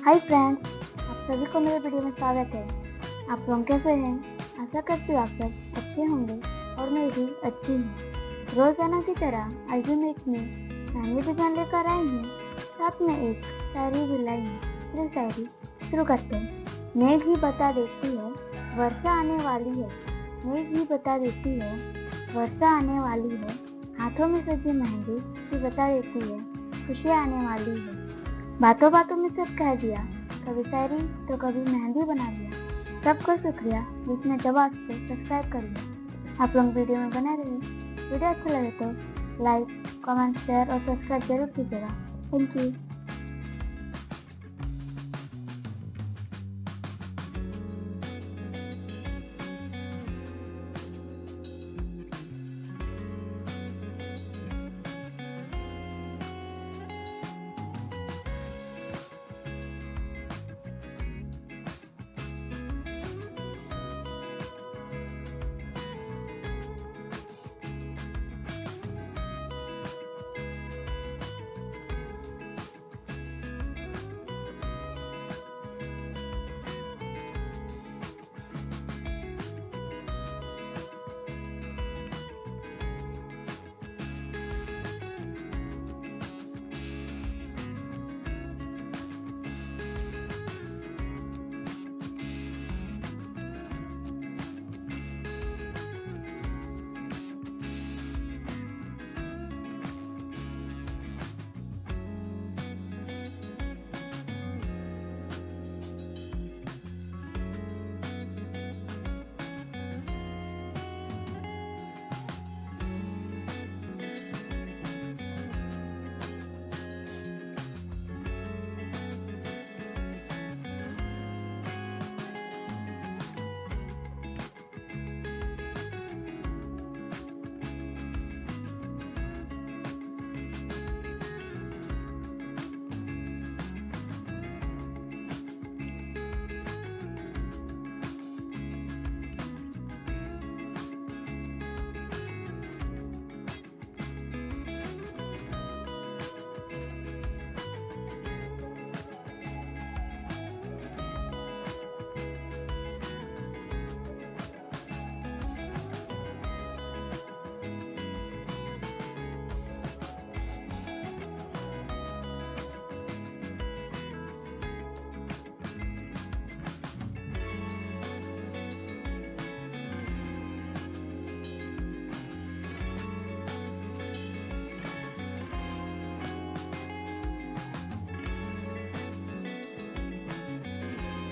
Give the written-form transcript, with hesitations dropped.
Hi friends, आप सभी को मेरे वीडियो में स्वागत है। आप लोग कैसे हैं? आशा करती हूँ आप सब अच्छे होंगे और मैं भी अच्छी हूँ। रोजाना की तरह आज भी मैं इसमें मेहंदी डिजाइन लेकर आई हूँ, साथ में एक शायरी भी लाई हूँ। चलिए शायरी शुरू करते हैं। मेघ ही बता देती है वर्षा आने वाली है, मेघ ही बता देती है वर्षा आने वाली है, हाथों में सजी मेहंदी ही बता देती है खुशियाँ आने वाली है। बातों बातों में सब कह दिया, कभी शायरी तो कभी मेहंदी बना दिया। सबको शुक्रिया जिसने जबात को सब्सक्राइब कर लिया। आप लोग वीडियो में बने रहे। वीडियो अच्छा लगे तो लाइक, कमेंट, शेयर और सब्सक्राइब जरूर कीजिएगा। Thank you.